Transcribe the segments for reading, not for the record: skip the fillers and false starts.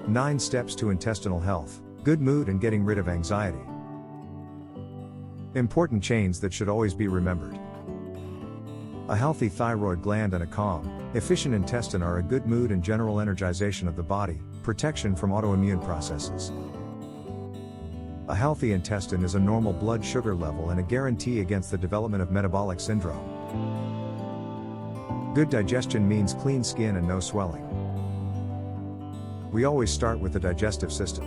9 steps to intestinal health, good mood and getting rid of anxiety. Important chains that should always be remembered. A healthy thyroid gland and a calm, efficient intestine are a good mood and general energization of the body, protection from autoimmune processes. A healthy intestine is a normal blood sugar level and a guarantee against the development of metabolic syndrome. Good digestion means clean skin and no swelling. We always start with the digestive system.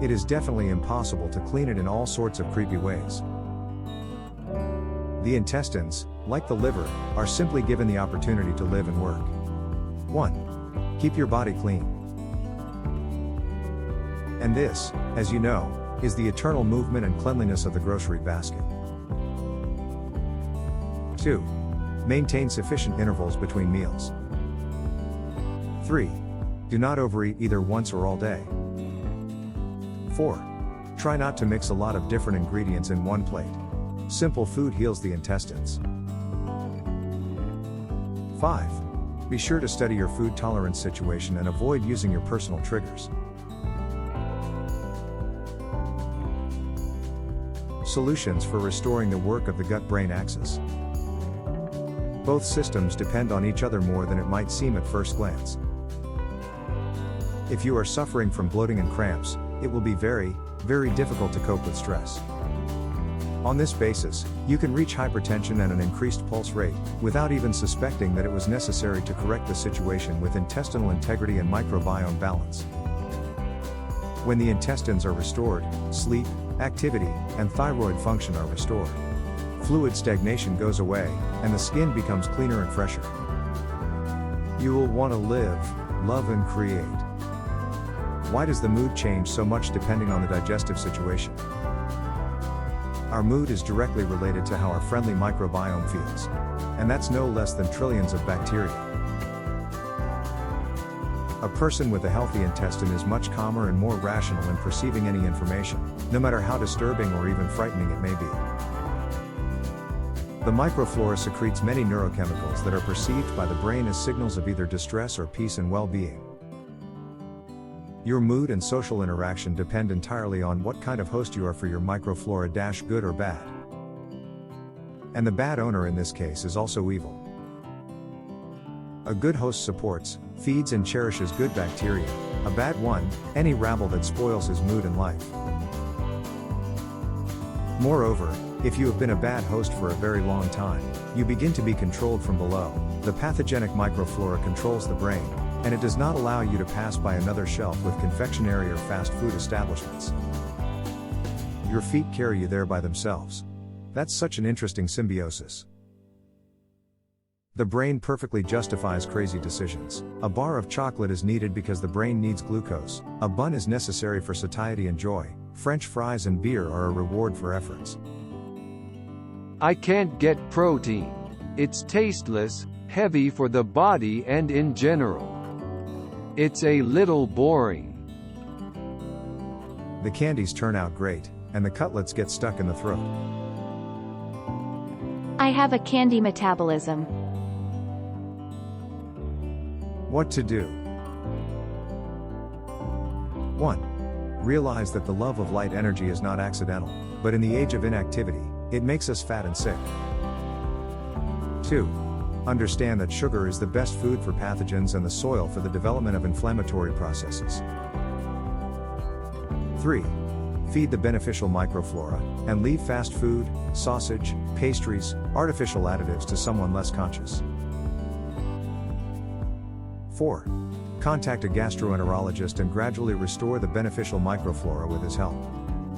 It is definitely impossible to clean it in all sorts of creepy ways. The intestines, like the liver, are simply given the opportunity to live and work. 1. Keep your body clean. And this, as you know, is the eternal movement and cleanliness of the grocery basket. 2. Maintain sufficient intervals between meals. 3. Do not overeat either once or all day. 4. Try not to mix a lot of different ingredients in one plate. Simple food heals the intestines. 5. Be sure to study your food tolerance situation and avoid using your personal triggers. Solutions for restoring the work of the gut-brain axis. Both systems depend on each other more than it might seem at first glance. If you are suffering from bloating and cramps, it will be very, very difficult to cope with stress. On this basis, you can reach hypertension and an increased pulse rate, without even suspecting that it was necessary to correct the situation with intestinal integrity and microbiome balance. When the intestines are restored, sleep, activity, and thyroid function are restored. Fluid stagnation goes away, and the skin becomes cleaner and fresher. You will want to live, love and create. Why does the mood change so much depending on the digestive situation? Our mood is directly related to how our friendly microbiome feels. And that's no less than trillions of bacteria. A person with a healthy intestine is much calmer and more rational in perceiving any information, no matter how disturbing or even frightening it may be. The microflora secretes many neurochemicals that are perceived by the brain as signals of either distress or peace and well-being. Your mood and social interaction depend entirely on what kind of host you are for your microflora, good or bad. And the bad owner in this case is also evil. A good host supports, feeds and cherishes good bacteria, a bad one, any rabble that spoils his mood and life. Moreover, if you have been a bad host for a very long time, you begin to be controlled from below. The pathogenic microflora controls the brain, and it does not allow you to pass by another shelf with confectionery or fast food establishments. Your feet carry you there by themselves. That's such an interesting symbiosis. The brain perfectly justifies crazy decisions. A bar of chocolate is needed because the brain needs glucose. A bun is necessary for satiety and joy. French fries and beer are a reward for efforts. I can't get protein. It's tasteless, heavy for the body and in general. It's a little boring. The candies turn out great, and the cutlets get stuck in the throat. I have a candy metabolism. What to do? 1. Realize that the love of light energy is not accidental, but in the age of inactivity, it makes us fat and sick. 2. Understand that sugar is the best food for pathogens and the soil for the development of inflammatory processes. 3. Feed the beneficial microflora, and leave fast food, sausage, pastries, artificial additives to someone less conscious. 4. Contact a gastroenterologist and gradually restore the beneficial microflora with his help.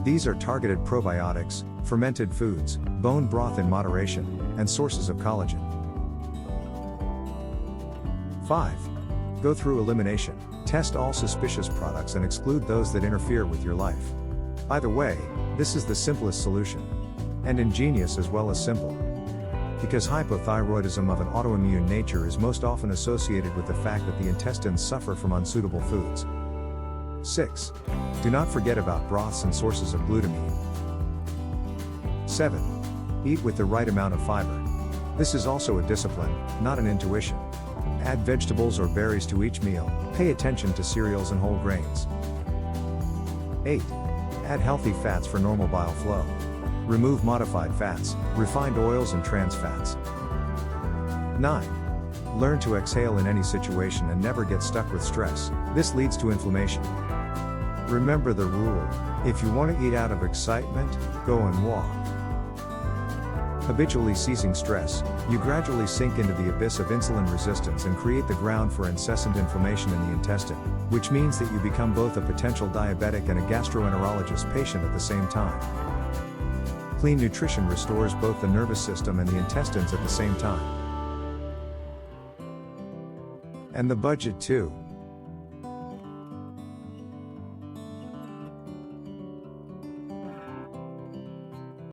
These are targeted probiotics, fermented foods, bone broth in moderation, and sources of collagen. 5. Go through elimination. Test all suspicious products and exclude those that interfere with your life. Either way, this is the simplest solution. And ingenious as well as simple. Because hypothyroidism of an autoimmune nature is most often associated with the fact that the intestines suffer from unsuitable foods. 6. Do not forget about broths and sources of glutamine. 7. Eat with the right amount of fiber. This is also a discipline, not an intuition. Add vegetables or berries to each meal. Pay attention to cereals and whole grains. 8. Add healthy fats for normal bile flow. Remove modified fats, refined oils and trans fats. 9. Learn to exhale in any situation and never get stuck with stress. This leads to inflammation. Remember the rule: if you want to eat out of excitement, go and walk. Habitually ceasing stress, you gradually sink into the abyss of insulin resistance and create the ground for incessant inflammation in the intestine, which means that you become both a potential diabetic and a gastroenterologist patient at the same time. Clean nutrition restores both the nervous system and the intestines at the same time. And the budget too.